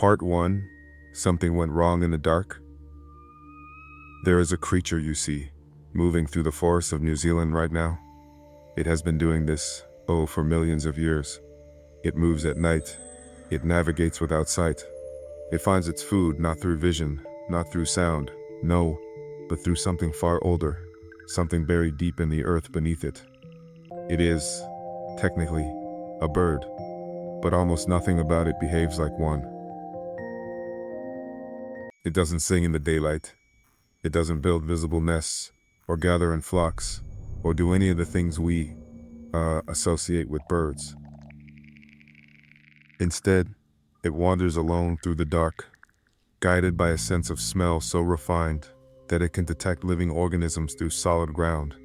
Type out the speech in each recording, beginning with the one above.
Part 1. Something went wrong in the dark. There is a creature you see, moving through the forests of New Zealand right now. It has been doing this, for millions of years. It moves at night. It navigates without sight. It finds its food not through vision, not through sound, no, but through something far older, something buried deep in the earth beneath it. It is, technically, a bird, but almost nothing about it behaves like one. It doesn't sing in the daylight. It doesn't build visible nests, or gather in flocks, or do any of the things we associate with birds. Instead, it wanders alone through the dark, guided by a sense of smell so refined that it can detect living organisms through solid ground.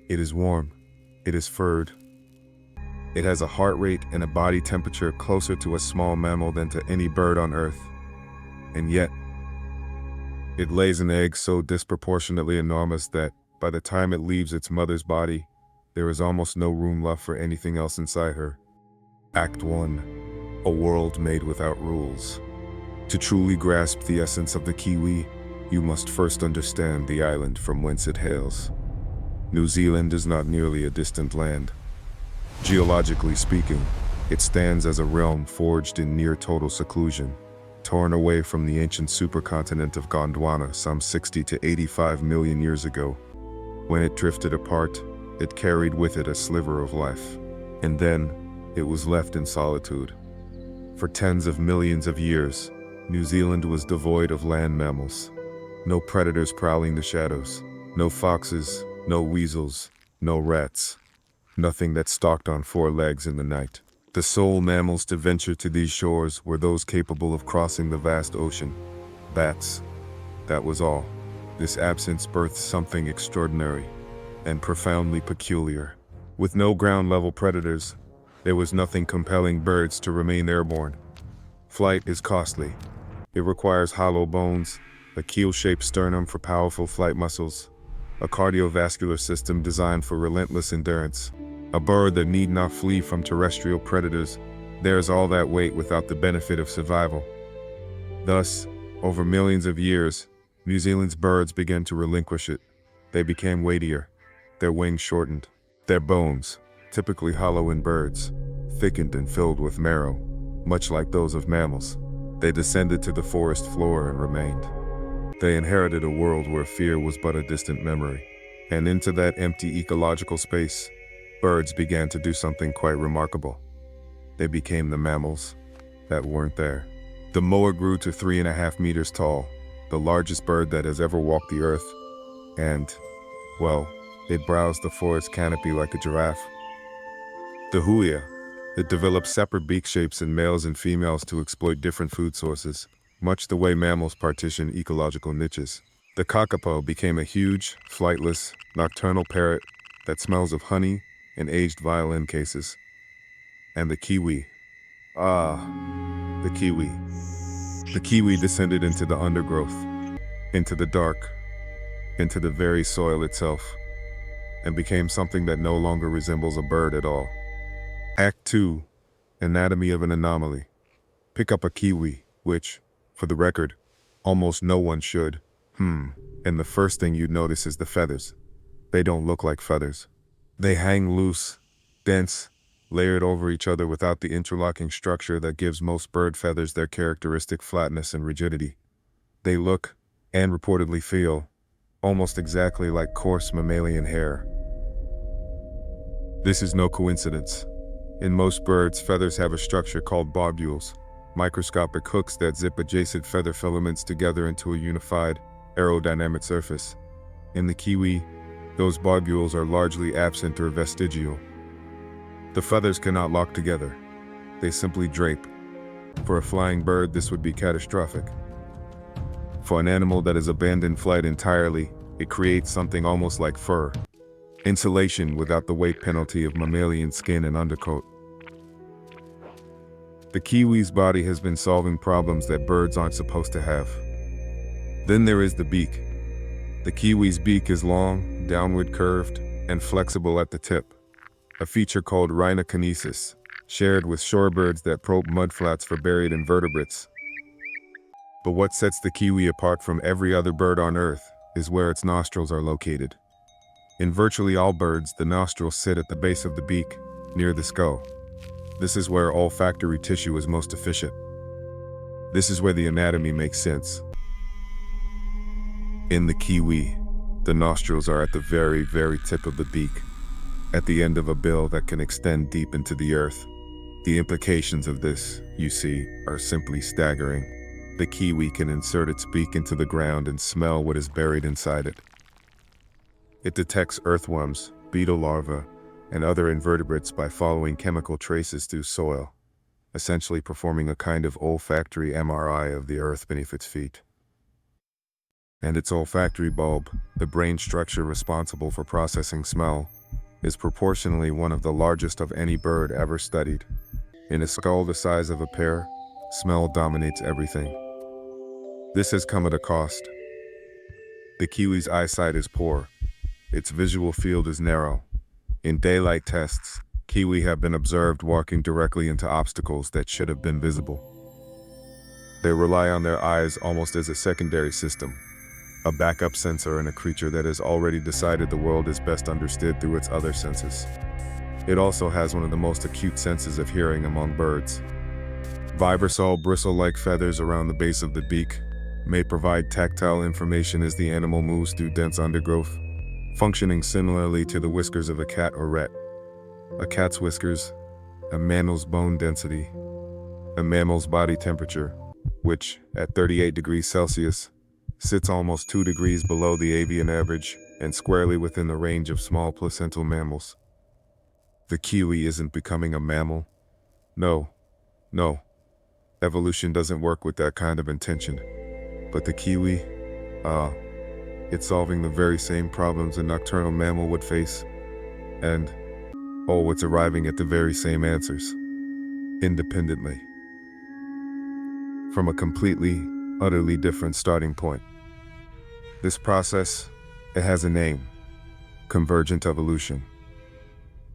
It is warm. It is furred. It has a heart rate and a body temperature closer to a small mammal than to any bird on Earth. And yet, it lays an egg so disproportionately enormous that, by the time it leaves its mother's body, there is almost no room left for anything else inside her. Act 1. A world made without rules. To truly grasp the essence of the Kiwi, you must first understand the island from whence it hails. New Zealand is not merely a distant land. Geologically speaking, it stands as a realm forged in near total seclusion, torn away from the ancient supercontinent of Gondwana some 60 to 85 million years ago. When it drifted apart, it carried with it a sliver of life, and then it was left in solitude. For tens of millions of years, New Zealand was devoid of land mammals. No predators prowling the shadows, no foxes, no weasels, no rats. Nothing that stalked on four legs in the night. The sole mammals to venture to these shores were those capable of crossing the vast ocean. Bats. That was all. This absence birthed something extraordinary and profoundly peculiar. With no ground-level predators, there was nothing compelling birds to remain airborne. Flight is costly. It requires hollow bones, a keel-shaped sternum for powerful flight muscles, a cardiovascular system designed for relentless endurance. A bird that need not flee from terrestrial predators bears all that weight without the benefit of survival. Thus, over millions of years, New Zealand's birds began to relinquish it. They became weightier, their wings shortened, their bones, typically hollow in birds, thickened and filled with marrow, much like those of mammals. They descended to the forest floor and remained. They inherited a world where fear was but a distant memory, and into that empty ecological space, birds began to do something quite remarkable. They became the mammals that weren't there. The moa grew to 3.5 meters tall, the largest bird that has ever walked the earth, and, well, it browsed the forest canopy like a giraffe. The huia, it developed separate beak shapes in males and females to exploit different food sources, much the way mammals partition ecological niches. The kakapo became a huge, flightless, nocturnal parrot that smells of honey and aged violin cases. And the kiwi. The kiwi. The kiwi descended into the undergrowth, into the dark, into the very soil itself, and became something that no longer resembles a bird at all. Act 2. Anatomy of an anomaly. Pick up a kiwi, which, for the record, almost no one should. And the first thing you'd notice is the feathers. They don't look like feathers. They hang loose, dense, layered over each other without the interlocking structure that gives most bird feathers their characteristic flatness and rigidity. They look, and reportedly feel, almost exactly like coarse mammalian hair. This is no coincidence. In most birds, feathers have a structure called barbules, microscopic hooks that zip adjacent feather filaments together into a unified, aerodynamic surface. In the kiwi, those barbules are largely absent or vestigial. The feathers cannot lock together. They simply drape. For a flying bird, this would be catastrophic. For an animal that has abandoned flight entirely, it creates something almost like fur. Insulation without the weight penalty of mammalian skin and undercoat. The kiwi's body has been solving problems that birds aren't supposed to have. Then there is the beak. The kiwi's beak is long, downward curved, and flexible at the tip, a feature called rhinokinesis, shared with shorebirds that probe mudflats for buried invertebrates. But what sets the kiwi apart from every other bird on Earth is where its nostrils are located. In virtually all birds, the nostrils sit at the base of the beak, near the skull. This is where olfactory tissue is most efficient. This is where the anatomy makes sense. In the kiwi, the nostrils are at the very, very tip of the beak, at the end of a bill that can extend deep into the earth. The implications of this, you see, are simply staggering. The kiwi can insert its beak into the ground and smell what is buried inside it. It detects earthworms, beetle larvae, and other invertebrates by following chemical traces through soil, essentially performing a kind of olfactory MRI of the earth beneath its feet. And its olfactory bulb, the brain structure responsible for processing smell, is proportionally one of the largest of any bird ever studied. In a skull the size of a pear, smell dominates everything. This has come at a cost. The kiwi's eyesight is poor. Its visual field is narrow. In daylight tests, kiwi have been observed walking directly into obstacles that should have been visible. They rely on their eyes almost as a secondary system, a backup sensor in a creature that has already decided the world is best understood through its other senses. It also has one of the most acute senses of hearing among birds. Vibrisol bristle-like feathers around the base of the beak may provide tactile information as the animal moves through dense undergrowth, functioning similarly to the whiskers of a cat or rat. A cat's whiskers, a mammal's bone density, a mammal's body temperature, which, at 38 degrees Celsius, sits almost 2 degrees below the avian average and squarely within the range of small placental mammals. The kiwi isn't becoming a mammal. No. Evolution doesn't work with that kind of intention. But the kiwi, it's solving the very same problems a nocturnal mammal would face. And, it's arriving at the very same answers. Independently. From a completely, utterly different starting point. This process, it has a name. Convergent evolution.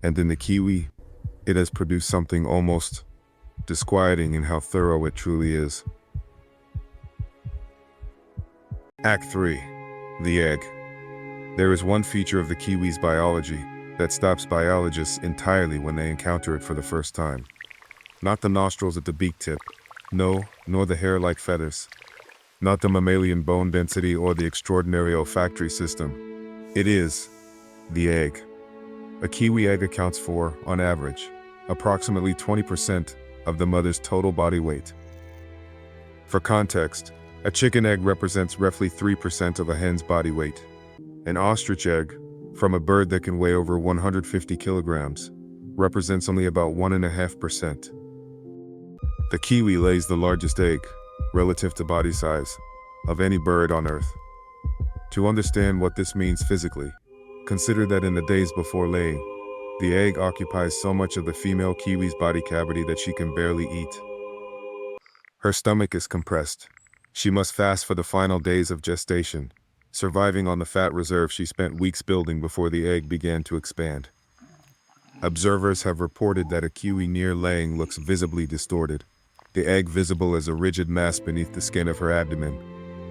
And in the kiwi, it has produced something almost disquieting in how thorough it truly is. Act 3. The egg. There is one feature of the kiwi's biology that stops biologists entirely when they encounter it for the first time. Not the nostrils at the beak tip, no, nor the hair-like feathers. Not the mammalian bone density or the extraordinary olfactory system. It is the egg. A kiwi egg accounts for, on average, approximately 20% of the mother's total body weight. For context, a chicken egg represents roughly 3% of a hen's body weight. An ostrich egg, from a bird that can weigh over 150 kilograms, represents only about 1.5%. The kiwi lays the largest egg, relative to body size, of any bird on Earth. To understand what this means physically, consider that in the days before laying, the egg occupies so much of the female kiwi's body cavity that she can barely eat. Her stomach is compressed. She must fast for the final days of gestation, surviving on the fat reserve she spent weeks building before the egg began to expand. Observers have reported that a kiwi near laying looks visibly distorted, the egg visible as a rigid mass beneath the skin of her abdomen,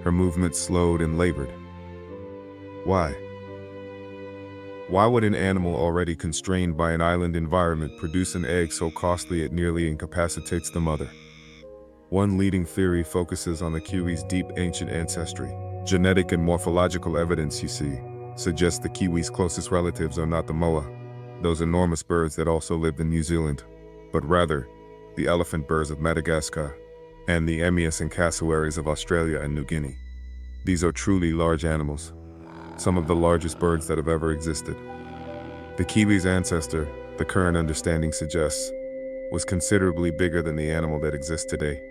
her movements slowed and labored. Why? Why would an animal already constrained by an island environment produce an egg so costly it nearly incapacitates the mother? One leading theory focuses on the kiwi's deep ancient ancestry. Genetic and morphological evidence, you see, suggests the kiwi's closest relatives are not the moa, those enormous birds that also lived in New Zealand, but rather the elephant birds of Madagascar and the emus and cassowaries of Australia and New Guinea. These are truly large animals, some of the largest birds that have ever existed. The kiwi's ancestor, the current understanding suggests, was considerably bigger than the animal that exists today.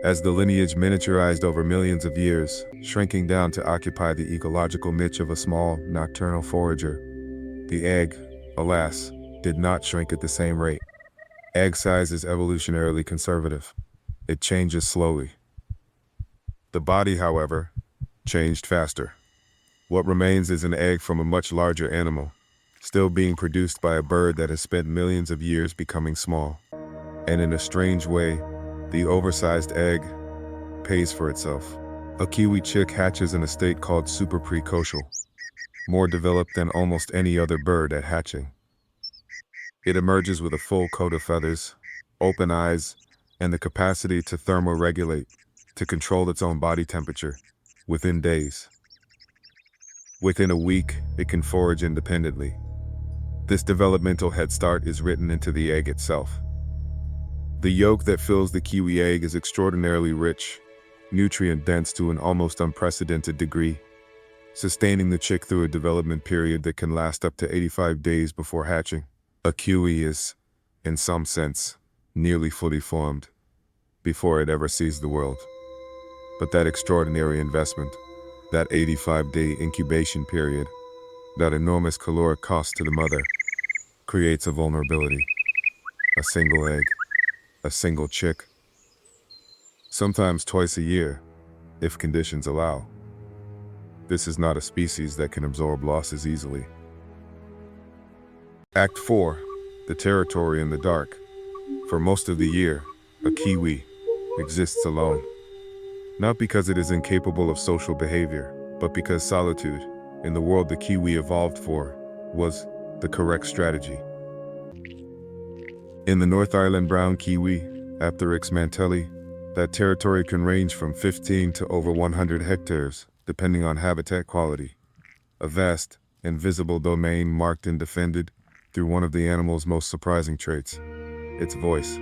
As the lineage miniaturized over millions of years, shrinking down to occupy the ecological niche of a small, nocturnal forager, the egg, alas, did not shrink at the same rate. Egg size is evolutionarily conservative. It changes slowly. The body, however, changed faster. What remains is an egg from a much larger animal, still being produced by a bird that has spent millions of years becoming small. And in a strange way, the oversized egg pays for itself. A kiwi chick hatches in a state called superprecocial, more developed than almost any other bird at hatching. It emerges with a full coat of feathers, open eyes, and the capacity to thermoregulate, to control its own body temperature, within days. Within a week, it can forage independently. This developmental head start is written into the egg itself. The yolk that fills the kiwi egg is extraordinarily rich, nutrient-dense to an almost unprecedented degree, sustaining the chick through a development period that can last up to 85 days before hatching. A kiwi is, in some sense, nearly fully formed before it ever sees the world. But that extraordinary investment, that 85-day incubation period, that enormous caloric cost to the mother, creates a vulnerability. A single egg, a single chick. Sometimes twice a year, if conditions allow. This is not a species that can absorb losses easily. Act 4. The territory in the dark. For most of the year, a kiwi exists alone. Not because it is incapable of social behavior, but because solitude, in the world the kiwi evolved for, was the correct strategy. In the North Island brown kiwi, Apteryx mantelli, that territory can range from 15 to over 100 hectares, depending on habitat quality. A vast, invisible domain marked and defended through one of the animal's most surprising traits, its voice.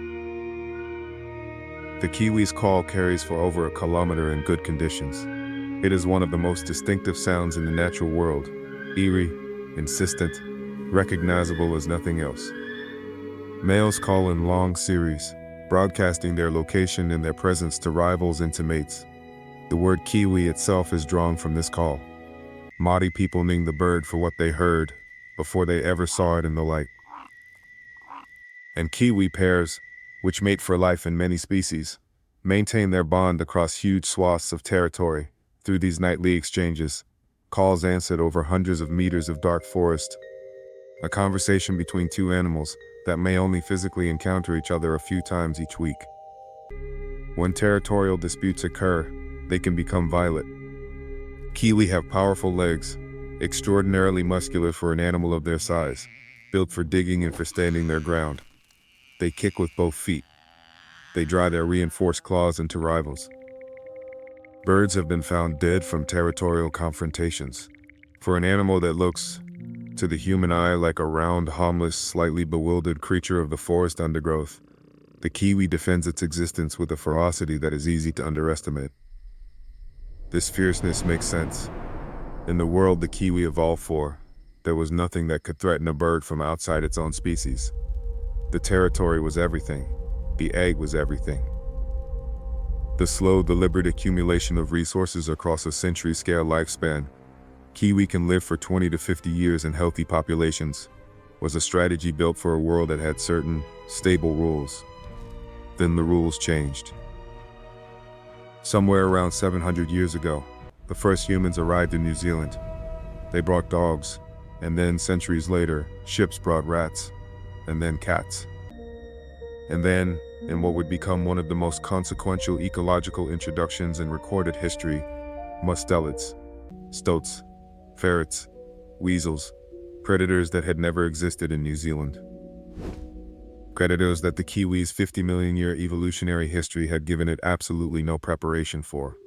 The kiwi's call carries for over a kilometer in good conditions. It is one of the most distinctive sounds in the natural world, eerie, insistent, recognizable as nothing else. Males call in long series, broadcasting their location and their presence to rivals and to mates. The word kiwi itself is drawn from this call. Maori people named the bird for what they heard before they ever saw it in the light. And kiwi pairs, which mate for life in many species, maintain their bond across huge swaths of territory through these nightly exchanges, calls answered over hundreds of meters of dark forest, a conversation between two animals that may only physically encounter each other a few times each week. When territorial disputes occur, they can become violent. Kiwi have powerful legs, extraordinarily muscular for an animal of their size, built for digging and for standing their ground. They kick with both feet. They drive their reinforced claws into rivals. Birds have been found dead from territorial confrontations. For an animal that looks, to the human eye, like a round, harmless, slightly bewildered creature of the forest undergrowth, the kiwi defends its existence with a ferocity that is easy to underestimate. This fierceness makes sense. In the world the kiwi evolved for, there was nothing that could threaten a bird from outside its own species. The territory was everything. The egg was everything. The slow, deliberate accumulation of resources across a century-scale lifespan, kiwi can live for 20 to 50 years in healthy populations, was a strategy built for a world that had certain, stable rules. Then the rules changed. Somewhere around 700 years ago, the first humans arrived in New Zealand. They brought dogs, and then centuries later, ships brought rats, and then cats. And then, in what would become one of the most consequential ecological introductions in recorded history, mustelids, stoats, ferrets, weasels, predators that had never existed in New Zealand. Predators that the kiwi's 50-million-year evolutionary history had given it absolutely no preparation for.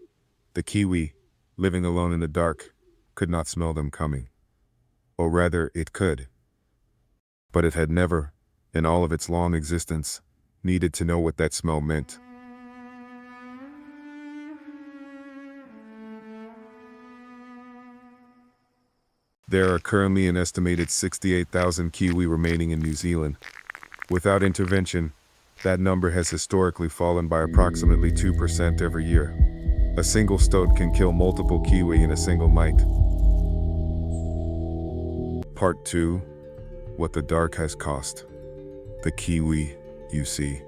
The kiwi, living alone in the dark, could not smell them coming. Or rather, it could. But it had never, in all of its long existence, needed to know what that smell meant. There are currently an estimated 68,000 kiwi remaining in New Zealand. Without intervention, that number has historically fallen by approximately 2% every year. A single stoat can kill multiple kiwi in a single night. Part 2. What the dark has cost. The kiwi, you see,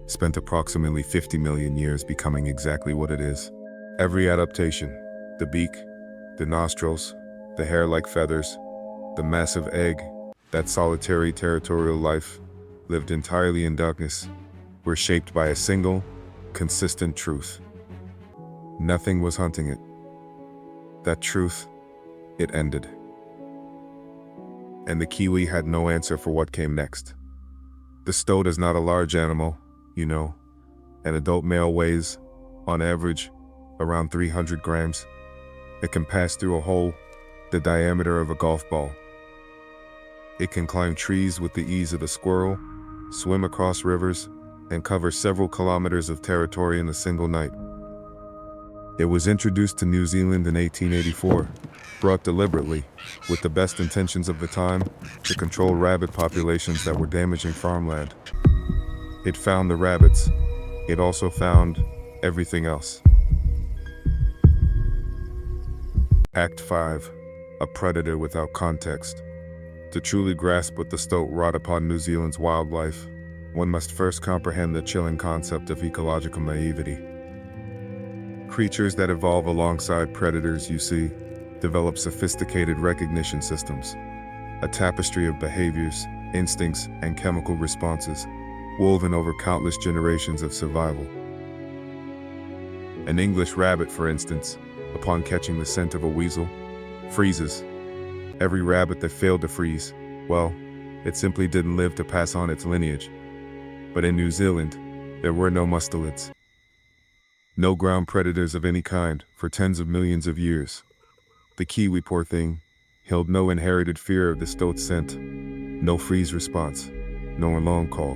spent approximately 50 million years becoming exactly what it is. Every adaptation, the beak, the nostrils, the hair like feathers, the massive egg, that solitary territorial life, lived entirely in darkness, were shaped by a single, consistent truth. Nothing was hunting it. That truth, it ended. And the kiwi had no answer for what came next. The stoat is not a large animal, you know. An adult male weighs, on average, around 300 grams. It can pass through a hole the diameter of a golf ball. It can climb trees with the ease of a squirrel, swim across rivers, and cover several kilometers of territory in a single night. It was introduced to New Zealand in 1884, brought deliberately, with the best intentions of the time, to control rabbit populations that were damaging farmland. It found the rabbits. It also found everything else. Act 5. A predator without context. To truly grasp what the stoat wrought upon New Zealand's wildlife, one must first comprehend the chilling concept of ecological naivety. Creatures that evolve alongside predators, you see, develop sophisticated recognition systems, a tapestry of behaviors, instincts, and chemical responses, woven over countless generations of survival. An English rabbit, for instance, upon catching the scent of a weasel, freezes. Every rabbit that failed to freeze, well, it simply didn't live to pass on its lineage. But in New Zealand, there were no mustelids. No ground predators of any kind for tens of millions of years. The kiwi, poor thing, held no inherited fear of the stoat's scent, no freeze response, no alarm call.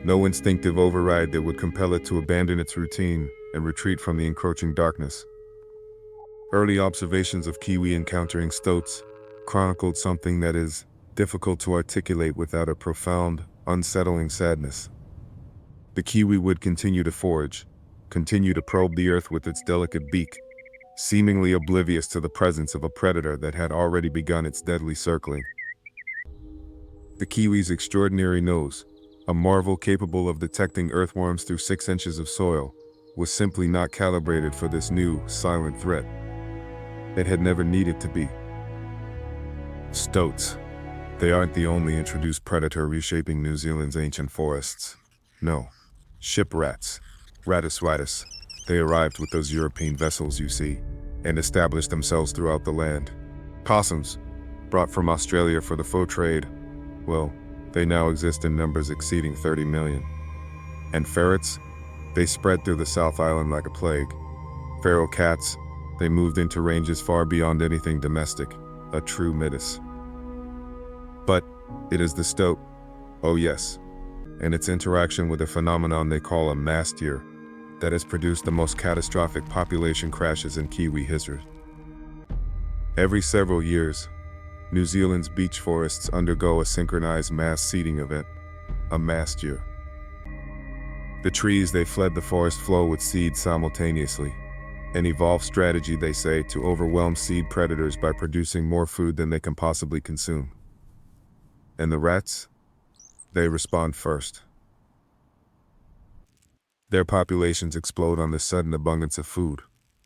No instinctive override that would compel it to abandon its routine and retreat from the encroaching darkness. Early observations of kiwi encountering stoats chronicled something that is difficult to articulate without a profound, unsettling sadness. The kiwi would continue to forage, continue to probe the earth with its delicate beak, seemingly oblivious to the presence of a predator that had already begun its deadly circling. The kiwi's extraordinary nose, a marvel capable of detecting earthworms through 6 inches of soil, was simply not calibrated for this new, silent threat. It had never needed to be. Stoats. They aren't the only introduced predator reshaping New Zealand's ancient forests. No. Ship rats, Rattus. They arrived with those European vessels you see, and established themselves throughout the land. Possums, brought from Australia for the fur trade, well, they now exist in numbers exceeding 30 million. And ferrets, they spread through the South Island like a plague. Feral cats, they moved into ranges far beyond anything domestic, a true Midas. But it is the stoat, oh yes, and its interaction with a phenomenon they call a mast year, that has produced the most catastrophic population crashes in Kiwi history. Every several years, New Zealand's beach forests undergo a synchronized mass seeding event, a mast year. The trees they fled the forest flow with seeds simultaneously, an evolved strategy, they say, to overwhelm seed predators by producing more food than they can possibly consume. And the rats? They respond first. Their populations explode on the sudden abundance of food.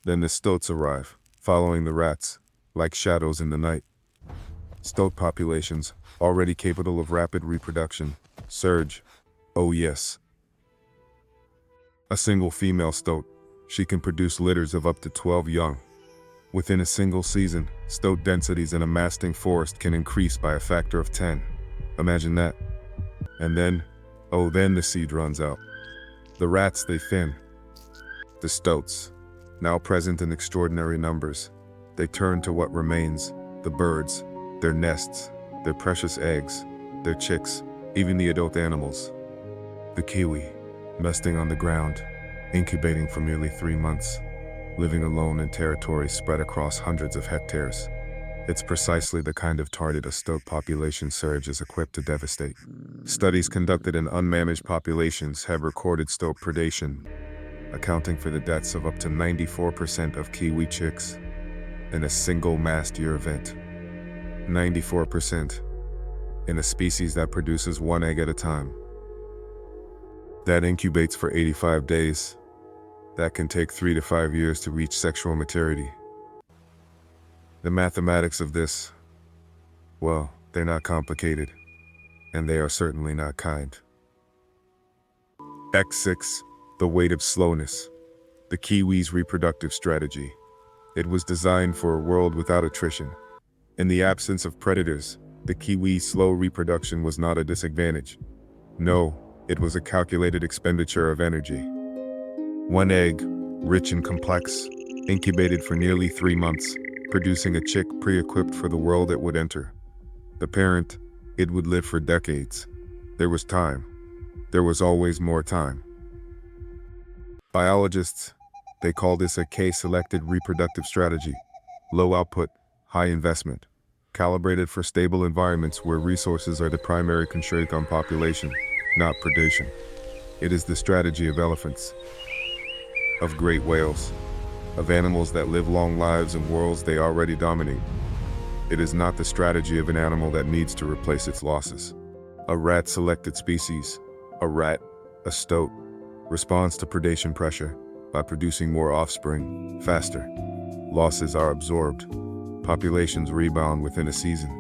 Then the stoats arrive, following the rats, like shadows in the night. Stoat populations, already capable of rapid reproduction, surge. Oh yes. A single female stoat, she can produce litters of up to 12 young. Within a single season, stoat densities in a masting forest can increase by a factor of 10. Imagine that. And then the seed runs out. The rats, they thin. The stoats, now present in extraordinary numbers, they turn to what remains, the birds, their nests, their precious eggs, their chicks, even the adult animals. The kiwi, nesting on the ground, incubating for nearly 3 months, living alone in territory spread across hundreds of hectares. It's precisely the kind of target a stoat population surge is equipped to devastate. Studies conducted in unmanaged populations have recorded stoat predation, accounting for the deaths of up to 94% of kiwi chicks in a single mast year event. 94% in a species that produces 1 egg at a time. That incubates for 85 days. That can take 3 to 5 years to reach sexual maturity. The mathematics of this, Well, they're not complicated, and they are certainly not kind. X6, the weight of slowness. The Kiwi's reproductive strategy. It was designed for a world without attrition. In the absence of predators, the Kiwi's slow reproduction was not a disadvantage. No, it was a calculated expenditure of energy. One egg, rich and complex, incubated for nearly 3 months, producing a chick pre-equipped for the world it would enter. The parent, it would live for decades. There was time. There was always more time. Biologists, they call this a K-selected reproductive strategy. Low output, high investment. Calibrated for stable environments where resources are the primary constraint on population, not predation. It is the strategy of elephants, of great whales, of animals that live long lives in worlds they already dominate. It is not the strategy of an animal that needs to replace its losses. A rat-selected species, a stoat, responds to predation pressure by producing more offspring, faster. Losses are absorbed. Populations rebound within a season.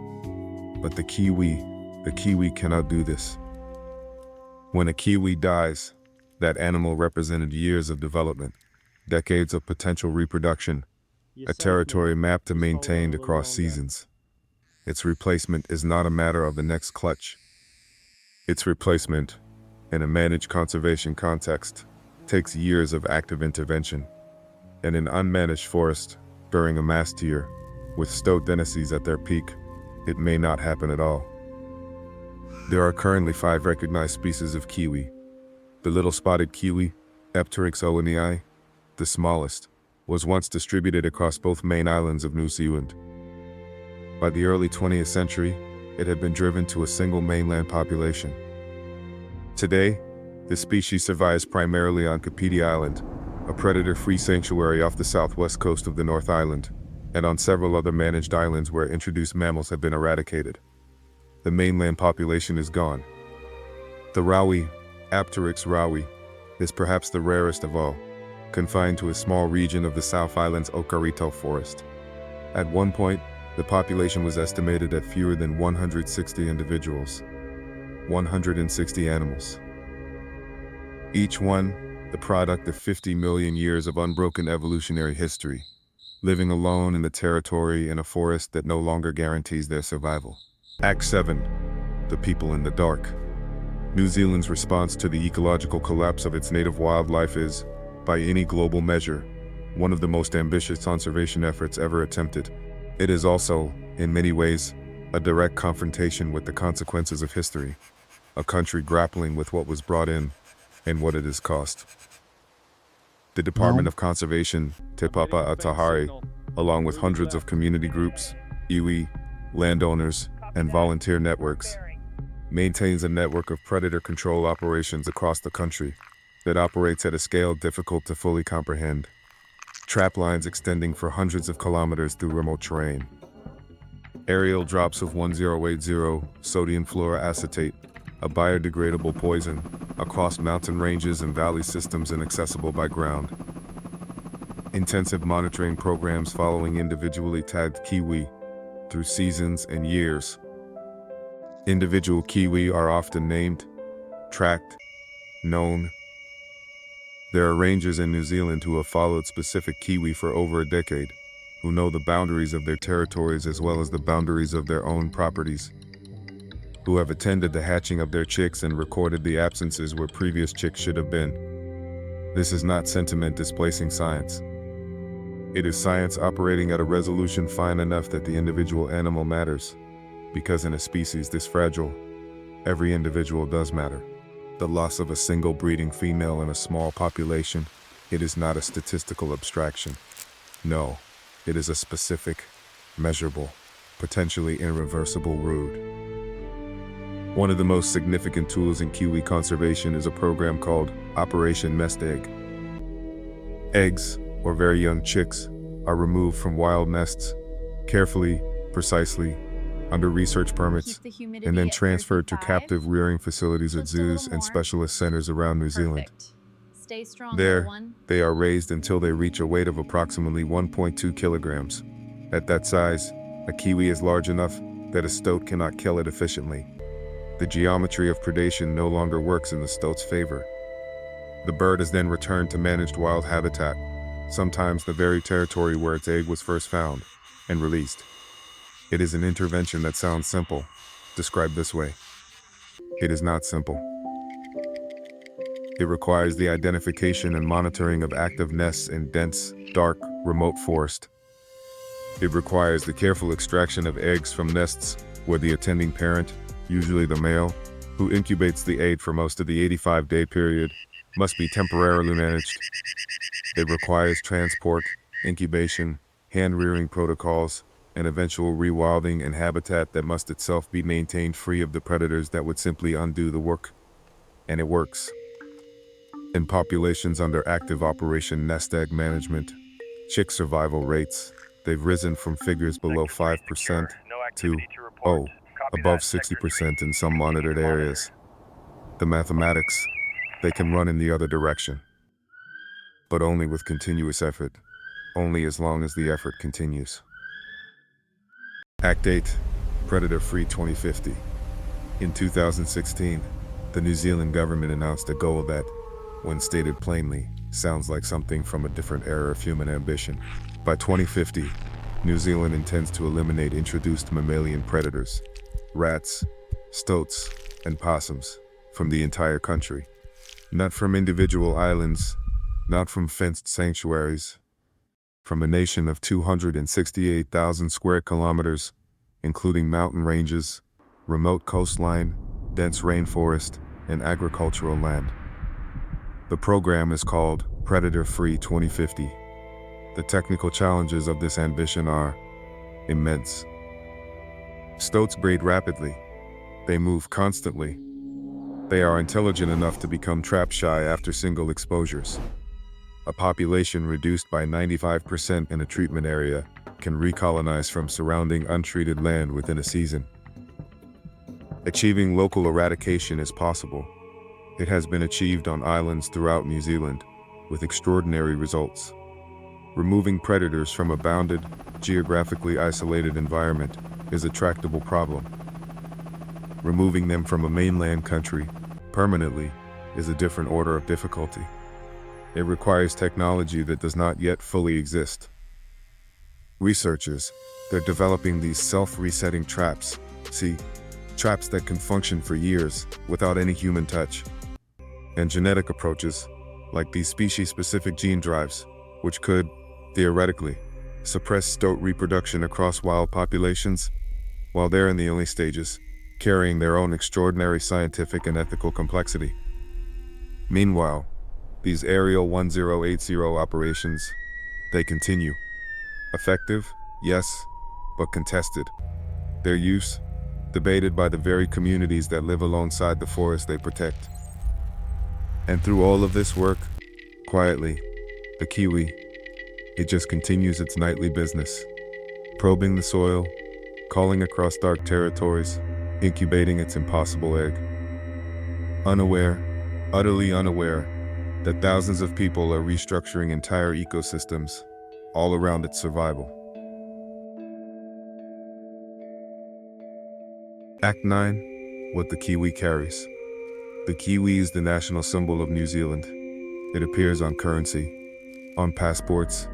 But the Kiwi cannot do this. When a Kiwi dies, that animal represented years of development, decades of potential reproduction, a territory mapped and maintained across seasons. Its replacement is not a matter of the next clutch. Its replacement, in a managed conservation context, takes years of active intervention. In an unmanaged forest, during a mast year, with stoat densities at their peak, it may not happen at all. There are currently 5 recognized species of kiwi. The little spotted kiwi, Apteryx owenii, the smallest, was once distributed across both main islands of New Zealand. By the early 20th century, it had been driven to a single mainland population. Today, the species survives primarily on Kapiti Island, a predator-free sanctuary off the southwest coast of the North Island, and on several other managed islands where introduced mammals have been eradicated. The mainland population is gone. The raui, Apteryx raui, is perhaps the rarest of all, confined to a small region of the South Island's Okarito forest. At one point, the population was estimated at fewer than 160 individuals. 160 animals. Each one, the product of 50 million years of unbroken evolutionary history, living alone in the territory in a forest that no longer guarantees their survival. Act 7. The people in the dark. New Zealand's response to the ecological collapse of its native wildlife is, by any global measure, one of the most ambitious conservation efforts ever attempted. It is also, in many ways, a direct confrontation with the consequences of history, a country grappling with what was brought in and what it has cost. The Department of Conservation, Te Papa Atahari, along with hundreds of community groups, iwi, landowners, and volunteer networks, maintains a network of predator control operations across the country that operates at a scale difficult to fully comprehend. Trap lines extending for hundreds of kilometers through remote terrain. Aerial drops of 1080 sodium fluoroacetate, a biodegradable poison, across mountain ranges and valley systems inaccessible by ground. Intensive monitoring programs following individually tagged kiwi through seasons and years. Individual kiwi are often named, tracked, known. There are rangers in New Zealand who have followed specific kiwi for over a decade, who know the boundaries of their territories as well as the boundaries of their own properties, who have attended the hatching of their chicks and recorded the absences where previous chicks should have been. This is not sentiment displacing science. It is science operating at a resolution fine enough that the individual animal matters, because in a species this fragile, every individual does matter. The loss of a single breeding female in a small population, it is not a statistical abstraction. No, it is a specific, measurable, potentially irreversible root. One of the most significant tools in kiwi conservation is a program called Operation Nest Egg. Eggs, or very young chicks, are removed from wild nests, carefully, precisely, under research permits, and then transferred to captive rearing facilities at zoos and specialist centers around New Zealand. Stay strong, There, little one. they are raised until they reach a weight of approximately 1.2 kilograms. At that size, a kiwi is large enough, that a stoat cannot kill it efficiently. The geometry of predation no longer works in the stoat's favor. The bird is then returned to managed wild habitat, sometimes the very territory where its egg was first found, and released. It is an intervention that sounds simple, described this way. It is not simple. It requires the identification and monitoring of active nests in dense, dark, remote forest. It requires the careful extraction of eggs from nests where the attending parent, usually the male, who incubates the egg for most of the 85-day period, must be temporarily managed. It requires transport, incubation, hand-rearing protocols, and eventual rewilding in habitat that must itself be maintained free of the predators that would simply undo the work. And it works. In populations under active Operation Nest Egg Management, chick survival rates, they've risen from figures below 5% to, above 60% in some monitored areas. The mathematics, they can run in the other direction. But only with continuous effort, only as long as the effort continues. Act 8, Predator-Free 2050. In 2016, the New Zealand government announced a goal that, when stated plainly, sounds like something from a different era of human ambition. By 2050, New Zealand intends to eliminate introduced mammalian predators, rats, stoats, and possums, from the entire country. Not from individual islands, not from fenced sanctuaries, from a nation of 268,000 square kilometers, including mountain ranges, remote coastline, dense rainforest, and agricultural land. The program is called Predator-Free 2050. The technical challenges of this ambition are immense. Stoats breed rapidly. They move constantly. They are intelligent enough to become trap-shy after single exposures. A population reduced by 95% in a treatment area can recolonize from surrounding untreated land within a season. Achieving local eradication is possible. It has been achieved on islands throughout New Zealand, with extraordinary results. Removing predators from a bounded, geographically isolated environment is a tractable problem. Removing them from a mainland country, permanently, is a different order of difficulty. It requires technology that does not yet fully exist. Researchers, they're developing these self-resetting traps, traps that can function for years without any human touch. And genetic approaches, like these species-specific gene drives, which could, theoretically, suppress stoat reproduction across wild populations, while they're in the early stages, carrying their own extraordinary scientific and ethical complexity. Meanwhile, these aerial 1080 operations, they continue. Effective, yes, but contested. Their use, debated by the very communities that live alongside the forest they protect. And through all of this work, quietly, the Kiwi, it just continues its nightly business, probing the soil, calling across dark territories, incubating its impossible egg. Unaware, utterly unaware, that thousands of people are restructuring entire ecosystems, all around its survival. Act 9, What the Kiwi Carries. The Kiwi is the national symbol of New Zealand. It appears on currency, on passports,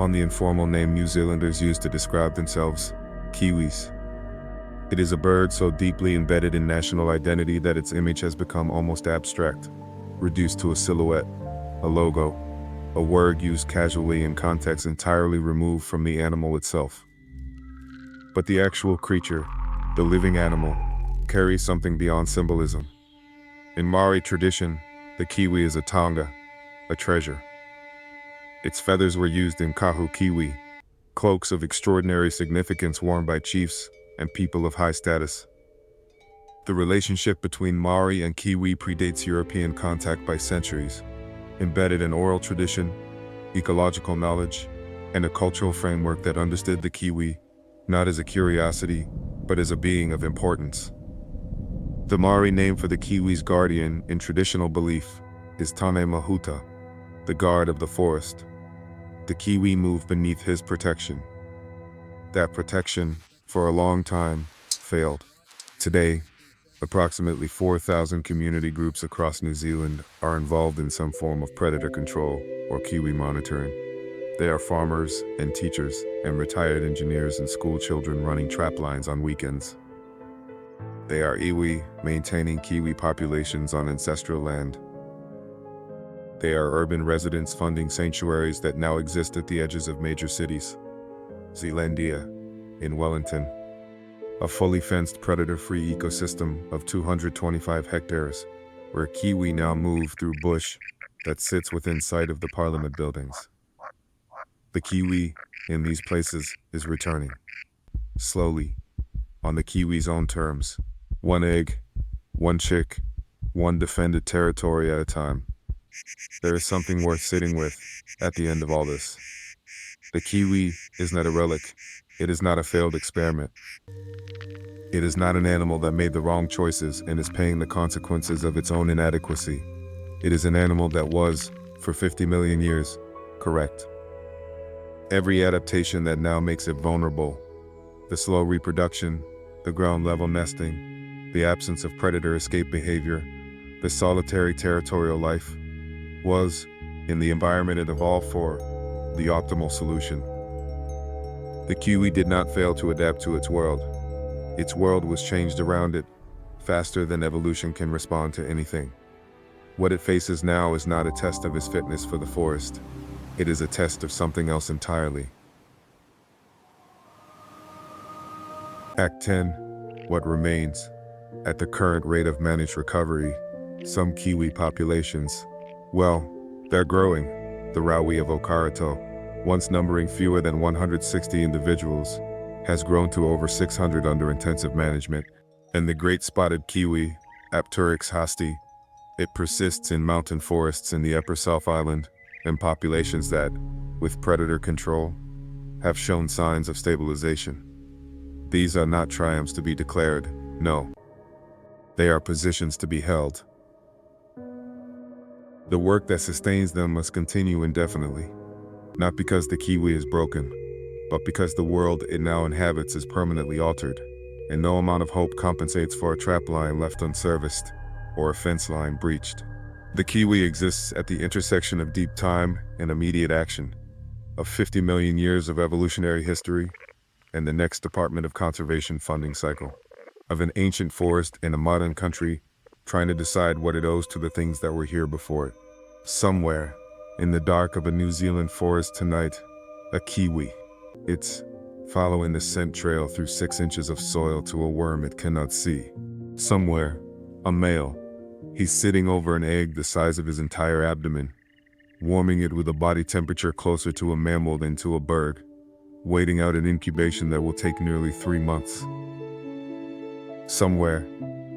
on the informal name New Zealanders use to describe themselves, Kiwis. It is a bird so deeply embedded in national identity that its image has become almost abstract, reduced to a silhouette, a logo, a word used casually in context entirely removed from the animal itself. But the actual creature, the living animal, carries something beyond symbolism. In Maori tradition, the Kiwi is a taonga, a treasure. Its feathers were used in kahu kiwi, cloaks of extraordinary significance worn by chiefs and people of high status. The relationship between Maori and Kiwi predates European contact by centuries, embedded in oral tradition, ecological knowledge, and a cultural framework that understood the Kiwi not as a curiosity, but as a being of importance. The Maori name for the Kiwi's guardian in traditional belief is Tane Mahuta, the guard of the forest. The Kiwi moved beneath his protection. That protection, for a long time, failed. Today, approximately 4,000 community groups across New Zealand are involved in some form of predator control or Kiwi monitoring. They are farmers and teachers and retired engineers and school children running trap lines on weekends. They are iwi, maintaining Kiwi populations on ancestral land. They are urban residents funding sanctuaries that now exist at the edges of major cities. Zealandia, in Wellington, a fully fenced predator-free ecosystem of 225 hectares, where Kiwi now move through bush that sits within sight of the Parliament buildings. The Kiwi in these places is returning, slowly, on the Kiwi's own terms. One egg, one chick, one defended territory at a time. There is something worth sitting with at the end of all this. The Kiwi is not a relic. It is not a failed experiment. It is not an animal that made the wrong choices and is paying the consequences of its own inadequacy. It is an animal that was, for 50 million years, correct. Every adaptation that now makes it vulnerable, the slow reproduction, the ground-level nesting, the absence of predator escape behavior, the solitary territorial life, was, in the environment it evolved for, the optimal solution. The Kiwi did not fail to adapt to its world. Its world was changed around it, faster than evolution can respond to anything. What it faces now is not a test of its fitness for the forest. It is a test of something else entirely. Act 10. What remains? At the current rate of managed recovery, some Kiwi populations, well, they're growing. The Raui of Okarito, once numbering fewer than 160 individuals, has grown to over 600 under intensive management. And the great spotted Kiwi, Apteryx hasti, it persists in mountain forests in the Upper South Island, and populations that, with predator control, have shown signs of stabilization. These are not triumphs to be declared, no. They are positions to be held. The work that sustains them must continue indefinitely, not because the Kiwi is broken, but because the world it now inhabits is permanently altered, and no amount of hope compensates for a trap line left unserviced or a fence line breached. The Kiwi exists at the intersection of deep time and immediate action, of 50 million years of evolutionary history, and the next Department of Conservation funding cycle, of an ancient forest and a modern country trying to decide what it owes to the things that were here before it. Somewhere, in the dark of a New Zealand forest tonight, a Kiwi. It's following the scent trail through 6 inches of soil to a worm it cannot see. Somewhere, a male. He's sitting over an egg the size of his entire abdomen, warming it with a body temperature closer to a mammal than to a bird, waiting out an incubation that will take nearly 3 months. Somewhere,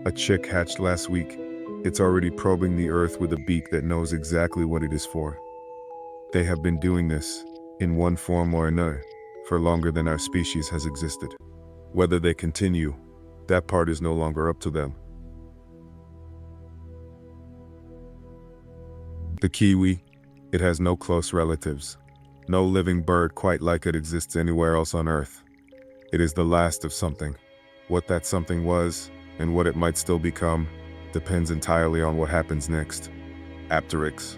a chick hatched last week. It's already probing the earth with a beak that knows exactly what it is for. They have been doing this, in one form or another, for longer than our species has existed. Whether they continue, that part is no longer up to them. The Kiwi, it has no close relatives. No living bird quite like it exists anywhere else on Earth. It is the last of something. What that something was, and what it might still become, depends entirely on what happens next. Apteryx.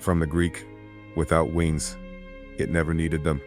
From the Greek, without wings. It never needed them.